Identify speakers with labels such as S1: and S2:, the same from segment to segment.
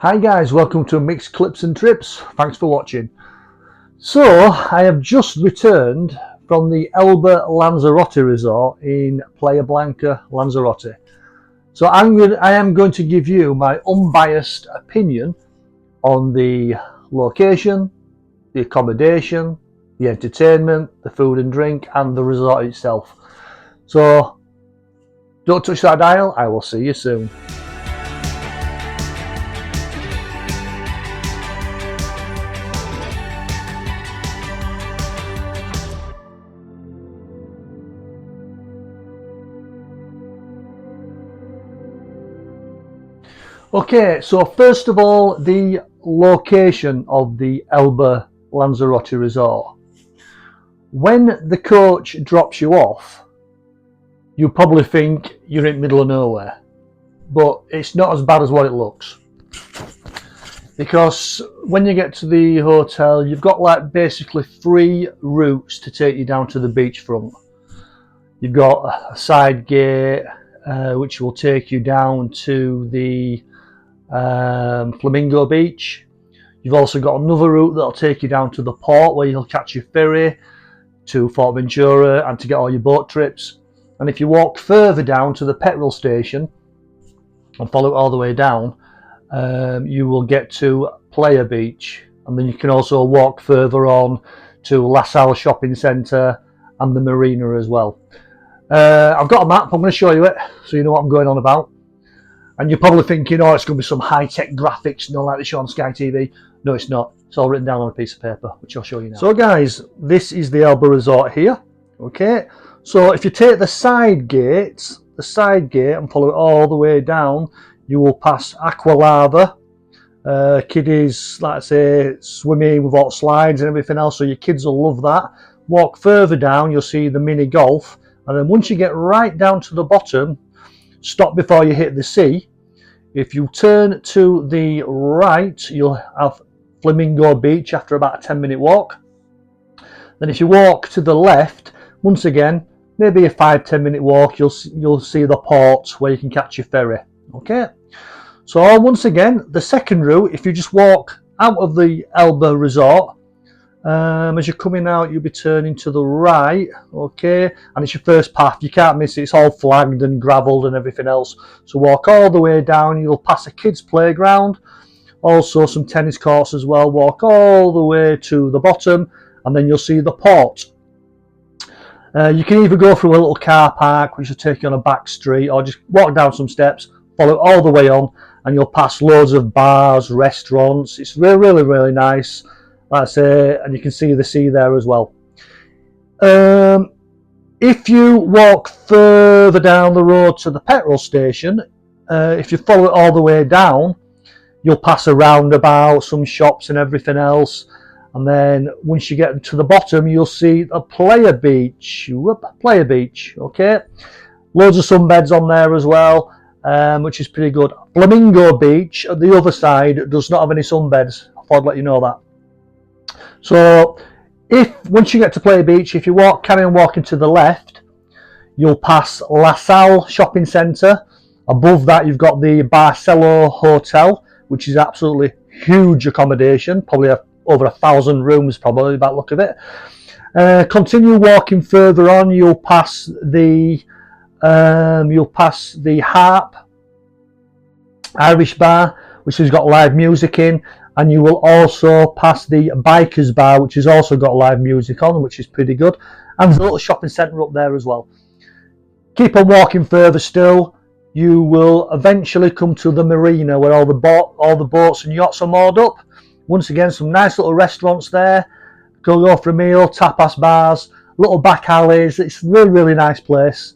S1: Hi guys, welcome to Mixed Clips and Trips. Thanks for watching. So, I have just returned from the Elba Lanzarote resort in Playa Blanca, Lanzarote. So I am going to give you my unbiased opinion on the location, the accommodation, the entertainment, the food and drink, and the resort itself. So, don't touch that dial, I will see you soon. Okay, so first of all, the location of the Elba Lanzarote resort. When the coach drops you off, you probably think you're in the middle of nowhere, but it's not as bad as what it looks. Because when you get to the hotel, you've got like basically 3 routes to take you down to the beachfront. You've got a side gate, which will take you down to the Flamingo beach. You've also got another route that'll take you down to the port where you'll catch your ferry to Ventura and to get all your boat trips. And if you walk further down to the petrol station and follow it all the way down, you will get to Playa Beach, and then you can also walk further on to LASAL shopping centre and the marina as well. I've got a map, I'm going to show you it so you know what I'm going on about. And you're probably thinking, oh, it's going to be some high-tech graphics, like they show on Sky TV. No, it's not. It's all written down on a piece of paper, which I'll show you now. So guys, this is the Elba Resort here. Okay, so if you take the side gate and follow it all the way down, you will pass Aqua Lava. Kiddies, like I say, swimming with all slides and everything else, so your kids will love that. Walk further down, you'll see the mini golf. And then once you get right down to the bottom, stop before you hit the sea. If you turn to the right, you'll have Flamingo Beach after about a 10-minute walk. Then if you walk to the left, once again, maybe a 5-10 minute walk, you'll see the port where you can catch your ferry. Okay, so once again, the second route, if you just walk out of the Elba Resort, as you're coming out, you'll be turning to the right, okay, and it's your first path. You can't miss it. It's all flagged and gravelled and everything else. So walk all the way down. You'll pass a kids' playground, also some tennis courts as well. Walk all the way to the bottom, and then you'll see the port. You can either go through a little car park, which will take you on a back street, or just walk down some steps, follow it all the way on, and you'll pass loads of bars, restaurants. It's really, really nice. Like I say, and you can see the sea there as well. If you walk further down the road to the petrol station, if you follow it all the way down, you'll pass a roundabout, some shops and everything else. And then once you get to the bottom, you'll see a Playa Beach. Playa Beach, okay? Loads of sunbeds on there as well, which is pretty good. Flamingo Beach at the other side does not have any sunbeds. I thought I'd let you know that. So, once you get to Playa Beach, if you carry on walking to the left, you'll pass LASAL shopping centre. Above that, you've got the Barceló Hotel, which is absolutely huge accommodation, probably over 1,000 rooms, probably by the look of it. Continue walking further on, you'll pass the Harp Irish Bar, which has got live music in. And you will also pass the Bikers Bar, which has also got live music on, which is pretty good. And there's a little shopping centre up there as well. Keep on walking further still. You will eventually come to the marina where all the boats and yachts are moored up. Once again, some nice little restaurants there. Go for a meal, tapas bars, little back alleys. It's a really, really nice place.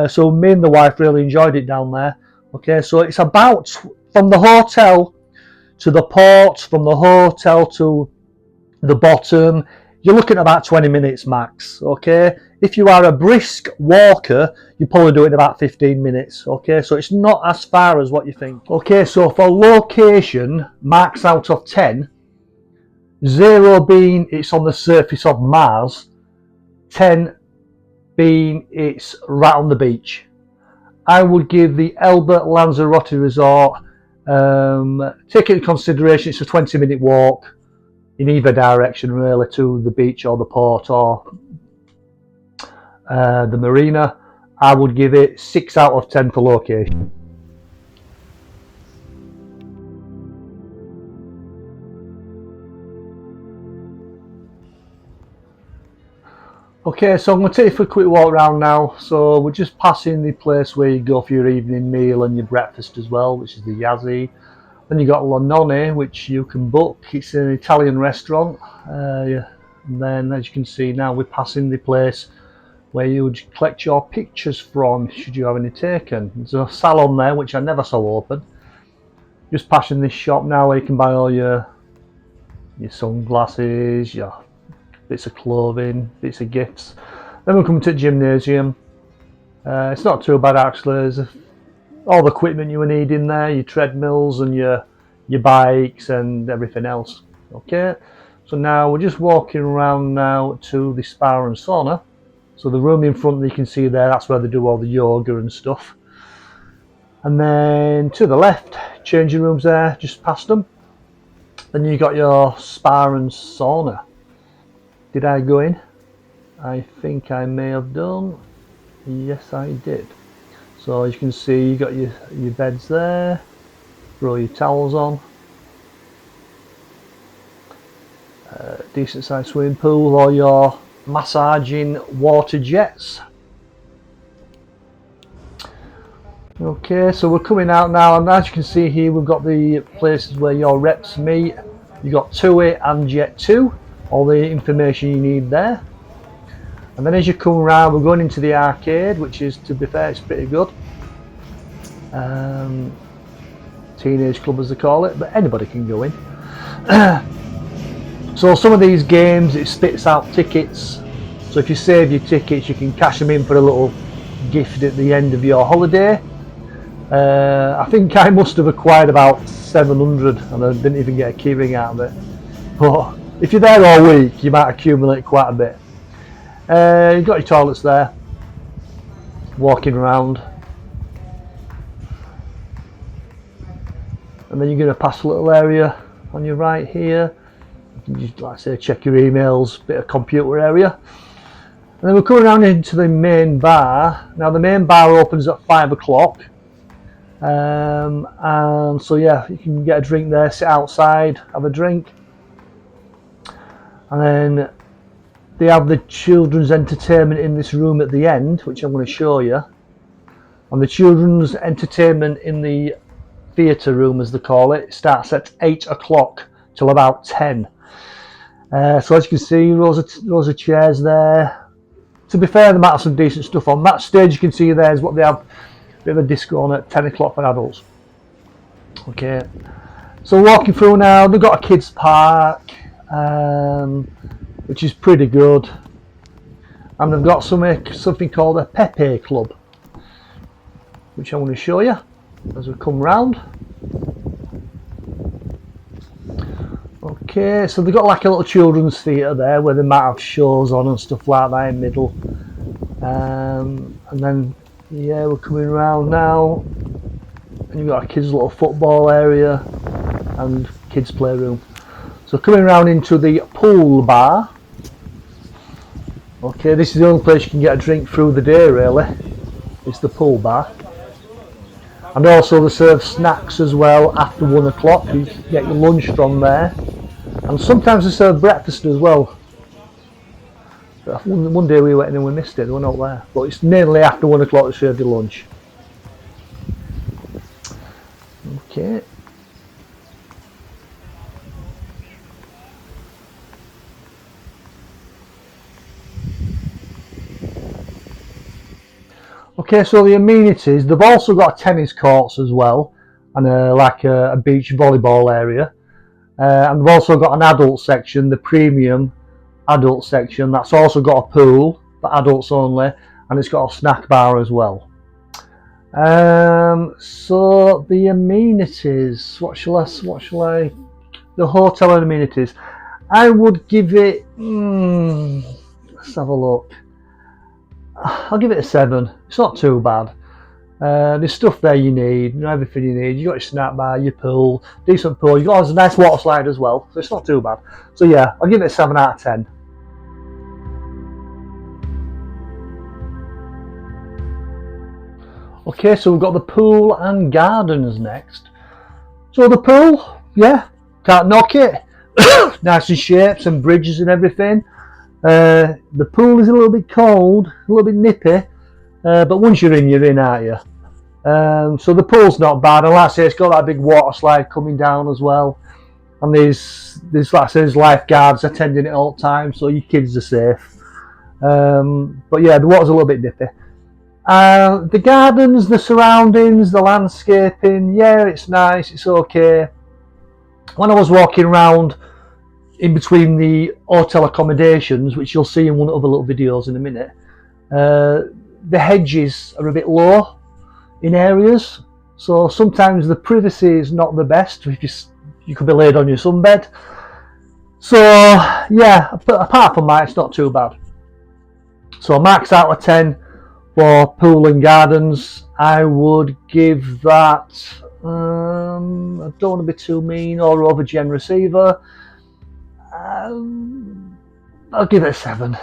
S1: So me and the wife really enjoyed it down there. Okay, so it's about from the hotel to the port, from the hotel to the bottom, you're looking at about 20 minutes max, okay? If you are a brisk walker, you probably do it in about 15 minutes, okay? So it's not as far as what you think. Okay, so for location, marks out of 10, 0 being it's on the surface of Mars, 10 being it's right on the beach. I would give the Elba Lanzarote Resort Take into consideration it's a 20-minute walk in either direction really to the beach or the port or the marina. I would give it 6 out of 10 for location. Okay, so I'm going to take you for a quick walk around now. So we're just passing the place where you go for your evening meal and your breakfast as well, which is the Yazzie. Then you got La Nonne, which you can book. It's an Italian restaurant. And then, as you can see now, we're passing the place where you would collect your pictures from, should you have any taken. There's a salon there, which I never saw open. Just passing this shop now where you can buy all your sunglasses, your bits of clothing, bits of gifts. Then we'll come to the gymnasium. It's not too bad actually. There's all the equipment you will need in there, your treadmills and your bikes and everything else. Okay, so now we're just walking around now to the spa and sauna. So the room in front that you can see there, that's where they do all the yoga and stuff. And then to the left, changing rooms there, just past them. Then you got your spa and sauna. Did I go in? I think I may have done. Yes, I did. So as you can see, you got your beds there. Throw your towels on. Decent sized swimming pool or your massaging water jets. Okay, so we're coming out now, and as you can see here, we've got the places where your reps meet. You've got TUI and Jet 2. All the information you need there. And then as you come around, we're going into the arcade, which is, to be fair, it's pretty good. Teenage club as they call it, but anybody can go in. So some of these games, it spits out tickets. So if you save your tickets, you can cash them in for a little gift at the end of your holiday. I think I must have acquired about 700 and I didn't even get a key ring out of it. But if you're there all week, you might accumulate quite a bit. You've got your toilets there, walking around. And then you're going to pass a little area on your right here. You can just, like I say, check your emails, bit of computer area. And then we're coming around into the main bar. Now the main bar opens at 5 o'clock. And so yeah, you can get a drink there, sit outside, have a drink. And then they have the children's entertainment in this room at the end, which I'm going to show you. And the children's entertainment in the theatre room, as they call it, starts at 8 o'clock till about 10. So as you can see, rows of chairs there. To be fair, they might have some decent stuff on. That stage you can see there is what they have, a bit of a disco on at 10 o'clock for adults. Okay, so walking through now, they've got a kids park, which is pretty good. And they've got something called a Pepe Club, which I want to show you as we come round. Okay, so they've got like a little children's theatre there where they might have shows on and stuff like that in the middle. And then, yeah, we're coming around now. And you've got a kids' little football area and kids' playroom. So coming around into the pool bar. Okay, this is the only place you can get a drink through the day really. It's the pool bar. And also they serve snacks as well after 1 o'clock. You get your lunch from there. And sometimes they serve breakfast as well. One day we went in and we missed it, they were not there. But it's mainly after 1 o'clock they serve your lunch. Okay. Okay, so the amenities, they've also got tennis courts as well, and like a beach volleyball area. And they've also got an adult section, the premium adult section, that's also got a pool for adults only, and it's got a snack bar as well. So the amenities, what shall I, the hotel and amenities, I would give it, let's have a look. I'll give it a 7. It's not too bad. There's stuff there you need, you know, everything you need. You got your snack bar, your pool, decent pool. You got a nice water slide as well, so it's not too bad. So yeah, I'll give it a 7 out of 10. Okay, so we've got the pool and gardens next. So the pool, yeah, can't knock it. Nice in shapes and bridges and everything. The pool is a little bit cold, a little bit nippy, but once you're in, aren't you? So the pool's not bad, and like I say, it's got that big water slide coming down as well. And there's like I say, there's lifeguards attending it all the time, so your kids are safe. But yeah, the water's a little bit nippy. The gardens, the surroundings, the landscaping, yeah, it's nice, it's okay. When I was walking around in between the hotel accommodations, which you'll see in one of the little videos in a minute, the hedges are a bit low in areas, so sometimes the privacy is not the best. You could be laid on your sunbed. So yeah, but apart from that, it's not too bad. So marks out of 10 for pool and gardens. I would give that, I don't want to be too mean or over generous either. I'll give it a 7.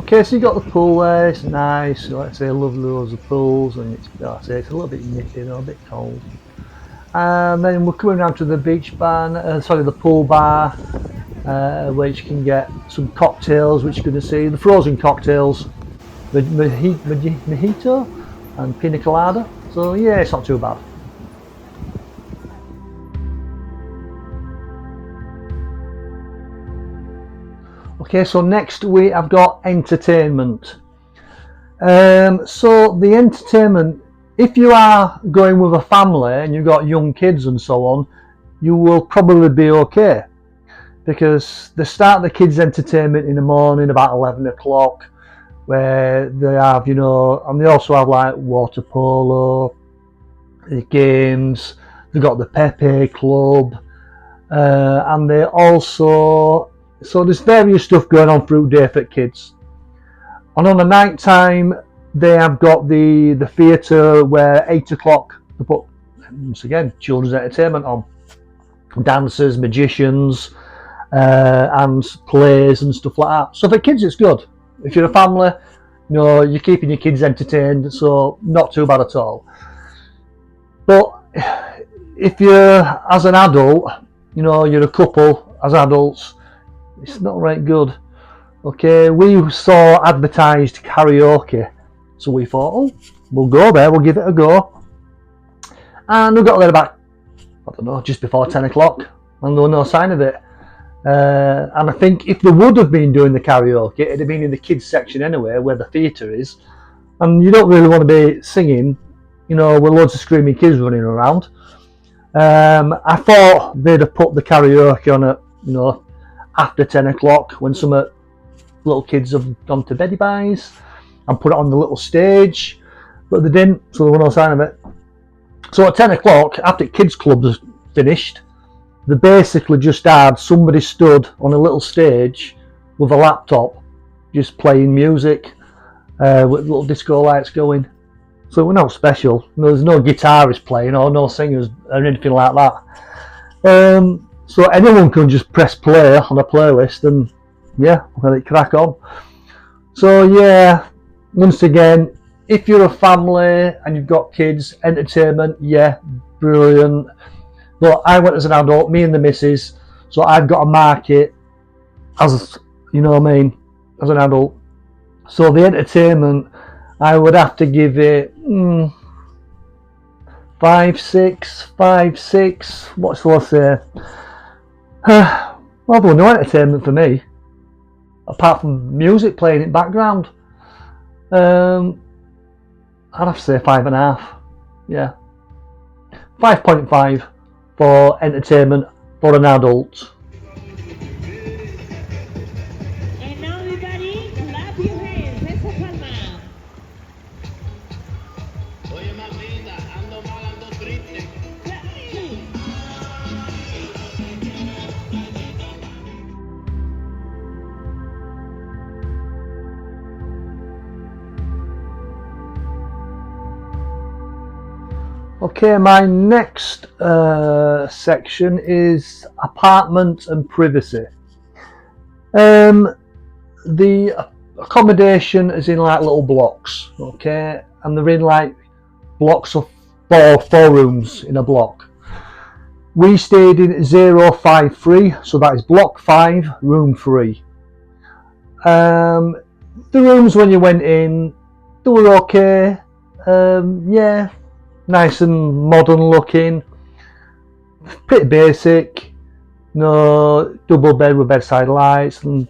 S1: Okay, so you got the pool there, it's nice, like I say, I love loads of pools, and it's, like I say, it's a little bit nippy, a bit cold. And then we're coming down to the beach bar, the pool bar, where you can get some cocktails, which you're going to see, the frozen cocktails, mojito and pina colada, so yeah, it's not too bad. Okay, so next I've got entertainment. So the entertainment, if you are going with a family and you've got young kids and so on, you will probably be okay, because they start the kids' entertainment in the morning about 11 o'clock, where they have, you know, and they also have like water polo, the games, they've got the Pepe Club, and they also, so there's various stuff going on through day for kids. And on the night time, they have got the theatre where 8 o'clock they put, once again, children's entertainment on. Dancers, magicians, and plays and stuff like that. So for kids it's good. If you're a family, you know, you're keeping your kids entertained, so not too bad at all. But if you're, as an adult, you know, you're a couple as adults, it's not right good. Okay, we saw advertised karaoke, so we thought, oh, we'll go there, we'll give it a go. And we got there about, I don't know, just before 10 o'clock, and there was no sign of it. And I think if they would have been doing the karaoke, it'd have been in the kids section anyway, where the theatre is. And you don't really want to be singing, you know, with loads of screaming kids running around. I thought they'd have put the karaoke on at, you know, after 10 o'clock when some little kids have gone to beddy byes, and put it on the little stage, but they didn't, so there was no sign of it. So at 10 o'clock, after kids club was finished, they basically just had somebody stood on a little stage with a laptop just playing music, with little disco lights going. So it was not special. There's no guitarist playing or no singers or anything like that. So anyone can just press play on a playlist and yeah, let it crack on. So yeah, once again, if you're a family and you've got kids, entertainment, yeah, brilliant. But I went as an adult, me and the missus, so I've got to mark it as, you know what I mean, as an adult. So the entertainment, I would have to give it 5, 6. What shall I say? Well, there was no entertainment for me, apart from music playing in background. I'd have to say 5.5. Yeah, 5.5 for entertainment for an adult.
S2: And now everybody, clap your hands. Esa palma.
S3: Oye, mamita, ando mal, ando triste.
S1: Okay, my next section is apartment and privacy. The accommodation is in like little blocks, okay, and they're in like blocks of four rooms in a block. We stayed in 053, so that is block 5, room 3. The rooms when you went in, they were okay. Yeah, nice and modern looking, pretty basic. No double bed with bedside lights and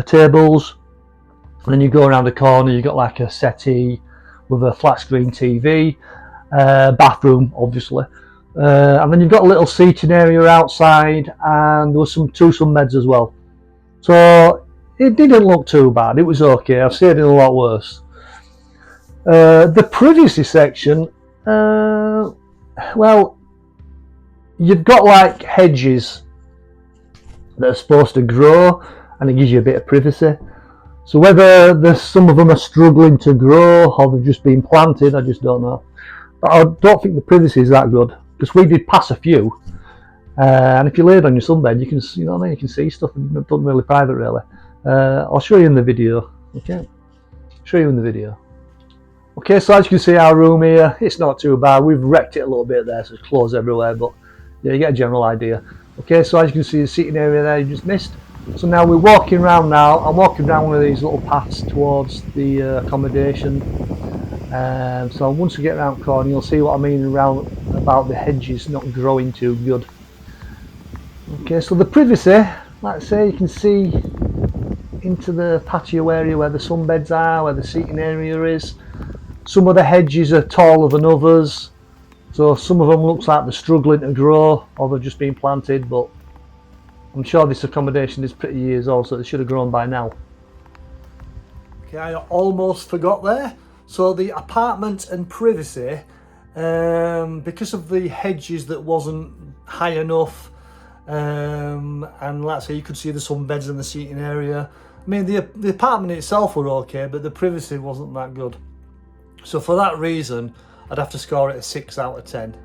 S1: tables. And then you go around the corner, you got like a settee with a flat screen TV, bathroom obviously, and then you've got a little seating area outside, and there was two beds as well. So it didn't look too bad. It was okay. I've seen it a lot worse. The privacy section, well, you've got like hedges that are supposed to grow, and it gives you a bit of privacy. So whether some of them are struggling to grow or they've just been planted, I just don't know. But I don't think the privacy is that good, because we did pass a few, and if you laid on your sunbed, you can, you know what I mean, you can see stuff, and it's not really private really. I'll show you in the video. Okay, show you in the video. Okay, so as you can see, our room here, it's not too bad. We've wrecked it a little bit there, so there's clothes everywhere, but yeah, you get a general idea. Okay, so as you can see, the seating area there you just missed. So now we're walking around now. I'm walking down one of these little paths towards the accommodation. So once we get around the corner, you'll see what I mean around about the hedges not growing too good. Okay, so the privacy, like I say, you can see into the patio area where the sunbeds are, where the seating area is. Some of the hedges are taller than others, so some of them looks like they're struggling to grow or they've just been planted, but I'm sure this accommodation is pretty years old, so it should have grown by now. Okay, I almost forgot there. So the apartment and privacy, because of the hedges that wasn't high enough, and let's say you could see the sunbeds in the seating area. I mean, the apartment itself were okay, but the privacy wasn't that good. So for that reason, I'd have to score it a 6 out of 10.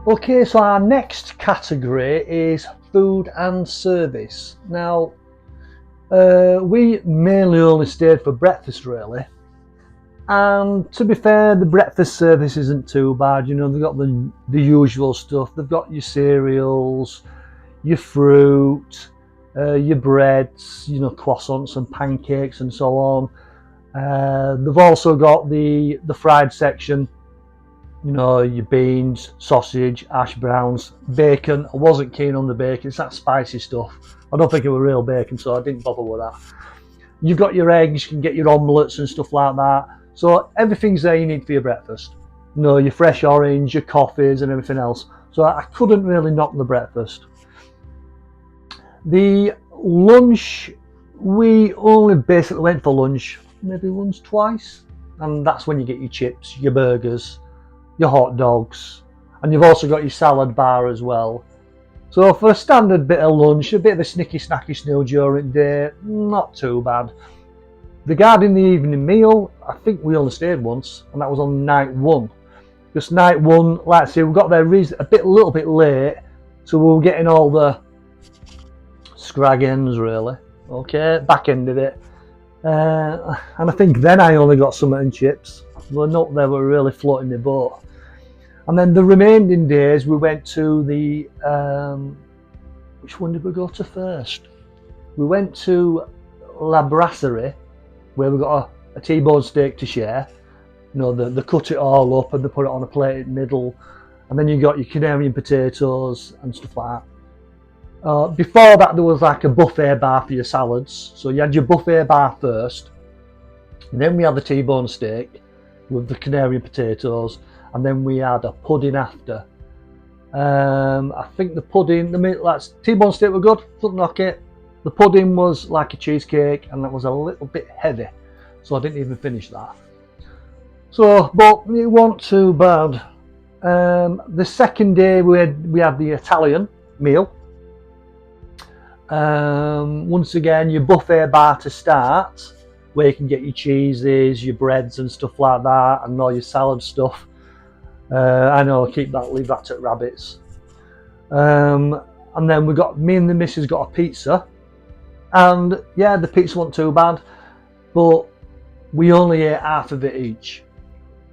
S1: Okay, so our next category is food and service. Now, we mainly only stayed for breakfast really, and to be fair, the breakfast service isn't too bad. You know, they've got the usual stuff. They've got your cereals, your fruit, your breads, you know, croissants and pancakes and so on. They've also got the fried section. You know, your beans, sausage, hash browns, bacon. I wasn't keen on the bacon. It's that spicy stuff. I don't think it was real bacon, so I didn't bother with that. You've got your eggs, you can get your omelettes and stuff like that. So everything's there you need for your breakfast. You know, your fresh orange, your coffees and everything else. So I couldn't really knock the breakfast. The lunch, we only basically went for lunch maybe once, twice. And that's when you get your chips, your burgers, your hot dogs, and you've also got your salad bar as well. So for a standard bit of lunch, a bit of a snicky snacky snail during the day, not too bad. Regarding the evening meal, I think we only stayed once, and that was on night 1. Just night 1, like I say, we got there a little bit late, so we were getting all the scrag ends really. Okay, back end of it. And I think then I only got some and chips. Well, not they were really floating the boat. And then the remaining days we went to the which one did we go to first? We went to La Brasserie, where we got a T-bone steak to share. You know, they cut it all up and they put it on a plate in the middle, and then you got your Canarian potatoes and stuff like that. Before that there was like a buffet bar for your salads, so you had your buffet bar first, and then we had the T-bone steak with the Canarian potatoes, and then we had a pudding after. I think the pudding, T-bone steak were good, couldn't knock it. The pudding was like a cheesecake, and that was a little bit heavy, so I didn't even finish that. So, but it wasn't too bad. The second day we had the Italian meal. Once again, your buffet bar to start, where you can get your cheeses, your breads and stuff like that, and all your salad stuff. I know, leave that to rabbits. And then me and the missus got a pizza, and yeah, the pizza wasn't too bad, but we only ate half of it each.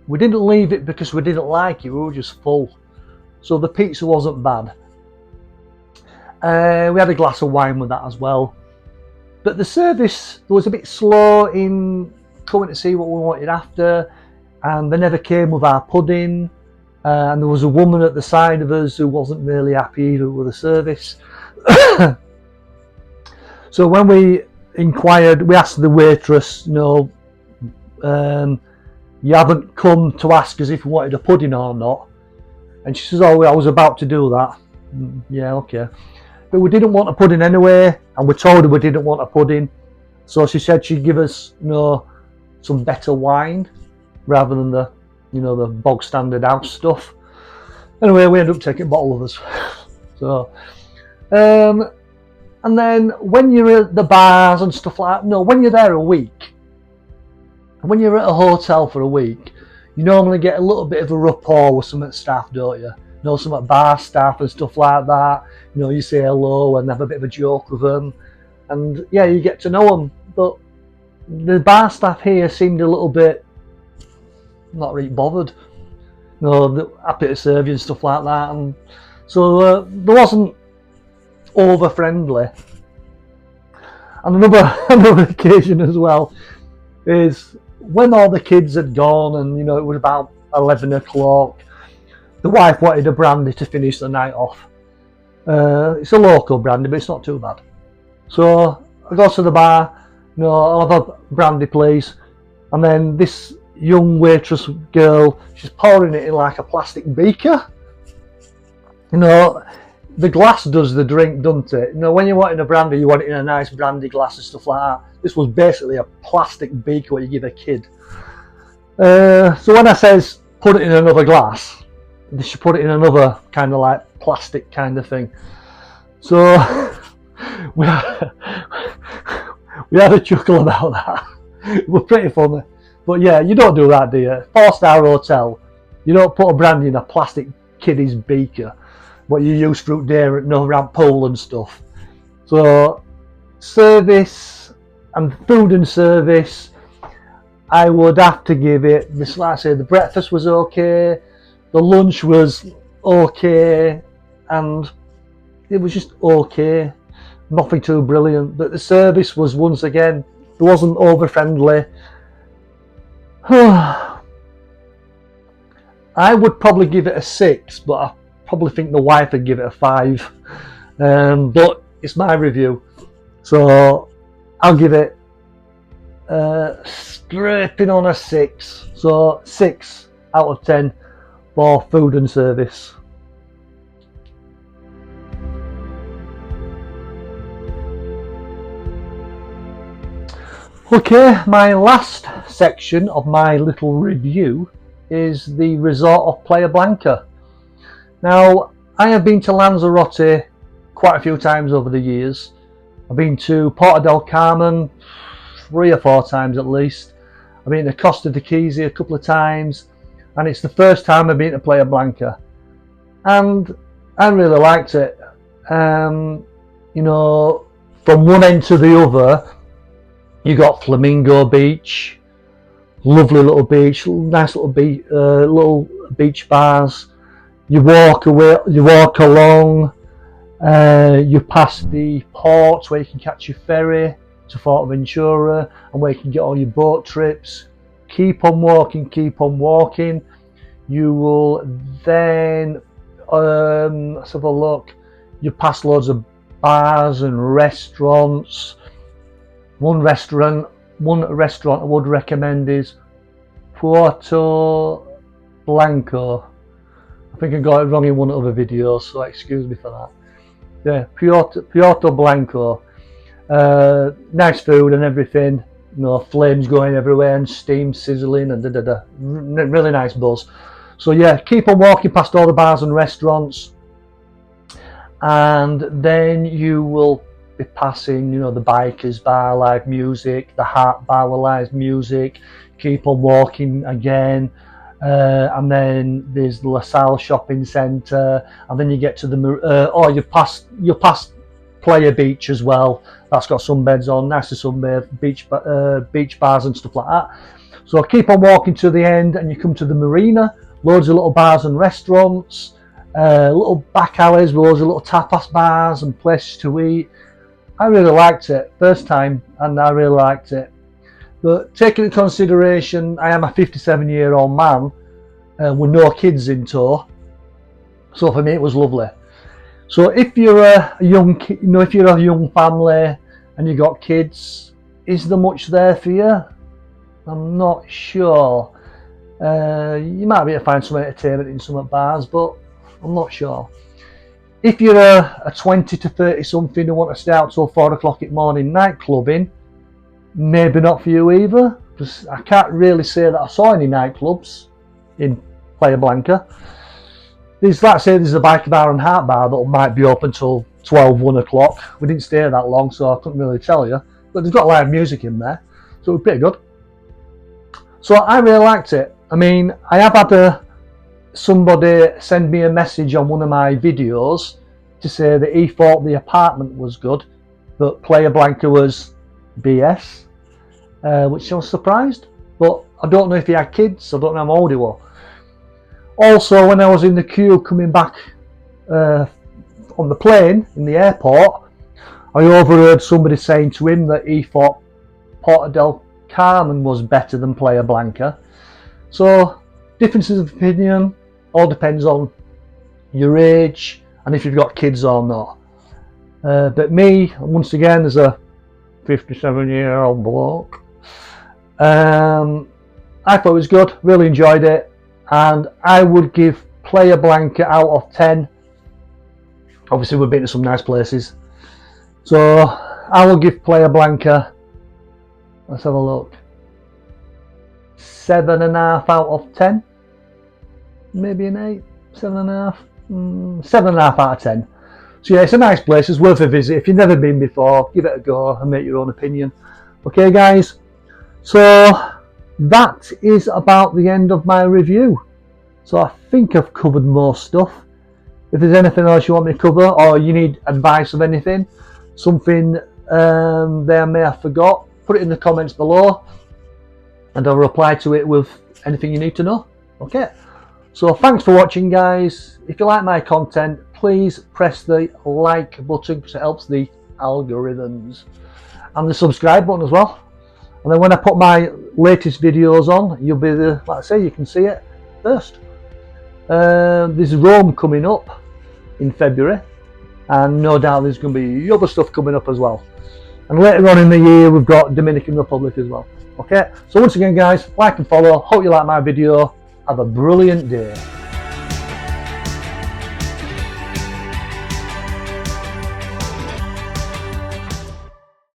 S1: We didn't leave it because we didn't like it, we were just full. So the pizza wasn't bad. We had a glass of wine with that as well. But the service was a bit slow in coming to see what we wanted after, and they never came with our pudding. And there was a woman at the side of us who wasn't really happy either with the service. So when we inquired, we asked the waitress, you haven't come to ask us if we wanted a pudding or not. And she says, oh, I was about to do that. Yeah, okay. But we didn't want a pudding anyway, and we told her we didn't want a pudding. So she said she'd give us, some better wine rather than the bog standard house stuff. Anyway, we ended up taking a bottle of us. So, and then when you're at the bars and stuff like that, when you're there a week, and when you're at a hotel for a week, you normally get a little bit of a rapport with some of the staff, don't you? Some of the bar staff and stuff like that. You say hello and have a bit of a joke with them, and yeah, you get to know them. But the bar staff here seemed a little bit not really bothered. They're happy to serve you and stuff like that, and so there wasn't over friendly. And another occasion as well is when all the kids had gone, and it was about 11 o'clock. The wife wanted a brandy to finish the night off. It's a local brandy, but it's not too bad. So I go to the bar, I'll have a brandy please. And then this young waitress girl, she's pouring it in like a plastic beaker. The glass does the drink, doesn't it? When you're wanting a brandy, you want it in a nice brandy glass and stuff like that. This was basically a plastic beaker what you give a kid. So when I says put it in another glass, they should put it in another kind of like plastic kind of thing. So we had a chuckle about that. It was pretty funny. But yeah, you don't do that, do you? 4-star hotel, you don't put a brandy in a plastic kiddie's beaker, what you use fruit dairy around pool and stuff. So service and food and service, I would have to give it, like I say, the breakfast was okay, the lunch was okay, and it was just okay, nothing too brilliant. But the service was, once again, it wasn't over friendly. I would probably give it a 6, but I probably think the wife would give it a 5. But it's my review, so I'll give it scraping on a 6. So 6 out of 10 for food and service. Okay, my last section of my little review is the resort of Playa Blanca. Now, I have been to Lanzarote quite a few times over the years. I've been to Porto del Carmen 3 or 4 times at least. I've been to Costa de Keys a couple of times, and it's the first time I've been to Playa Blanca, and I really liked it. From one end to the other, you got Flamingo Beach, lovely little beach, nice little beach bars. You walk along, you pass the ports where you can catch your ferry to Fuerteventura, and where you can get all your boat trips. Keep on walking. You will then, let's have a look, you pass loads of bars and restaurants. One restaurant I would recommend is Puerto Blanco. I think I got it wrong in one of the other videos, so excuse me for that. Yeah, Puerto Blanco. Nice food and everything. you know, flames going everywhere and steam sizzling and really nice buzz. So yeah, keep on walking past all the bars and restaurants, and then you will be passing, you know, the Bikers Bar, live music, the Heart Bar with live music. Keep on walking again, and then there's the LASAL shopping centre, and then you get to the you'll pass Playa Beach as well. That's got sunbeds on, nice to sunbathe, beach bars and stuff like that. So keep on walking to the end, and you come to the marina. Loads of little bars and restaurants, little back alleys with loads of little tapas bars and places to eat. I really liked it first time, and I really liked it. But taking into consideration, I am a 57-year-old man with no kids in tow, so for me it was lovely. So if you're a young, if you're a young family and you got kids, is there much there for you? I'm not sure. You might be able to find some entertainment in some bars, but I'm not sure. If you're a 20 to 30 something who want to stay out till 4 o'clock in the morning night clubbing, maybe not for you either, because I can't really say that I saw any nightclubs in Playa Blanca. There's, like I say, there's a Biker Bar and Heart Bar that might be open till 12, 1 o'clock. We didn't stay that long, so I couldn't really tell you. But they've got live music in there, so it was pretty good. So I really liked it. I mean, I have had somebody send me a message on one of my videos to say that he thought the apartment was good, but Playa Blanca was BS, which I was surprised. But I don't know if he had kids, I don't know how old he was. Also, when I was in the queue coming back on the plane in the airport, I overheard somebody saying to him that he thought Porta del Carmen was better than Playa Blanca. So differences of opinion all depends on your age and if you've got kids or not. But me, once again, as a 57-year-old bloke, I thought it was good, really enjoyed it, and I would give Playa Blanca out of 10. Obviously we've been to some nice places, so I will give Playa Blanca, let's have a look, 7.5 out of 10, maybe an 8, 7.5, 7.5 out of 10. So yeah, it's a nice place, it's worth a visit. If you've never been before, give it a go and make your own opinion. Okay guys, so that is about the end of my review. So I think I've covered most stuff. If there's anything else you want me to cover, or you need advice of anything, something there may have forgot, put it in the comments below and I'll reply to it with anything you need to know. Okay, so thanks for watching guys. If you like my content, please press the like button because it helps the algorithms, and the subscribe button as well. And then when I put my latest videos on, you'll be the, like I say, you can see it first. There's Rome coming up in February, and no doubt there's going to be other stuff coming up as well. And later on in the year we've got Dominican Republic as well. Okay, so once again guys, like and follow. Hope you like my video. Have a brilliant day.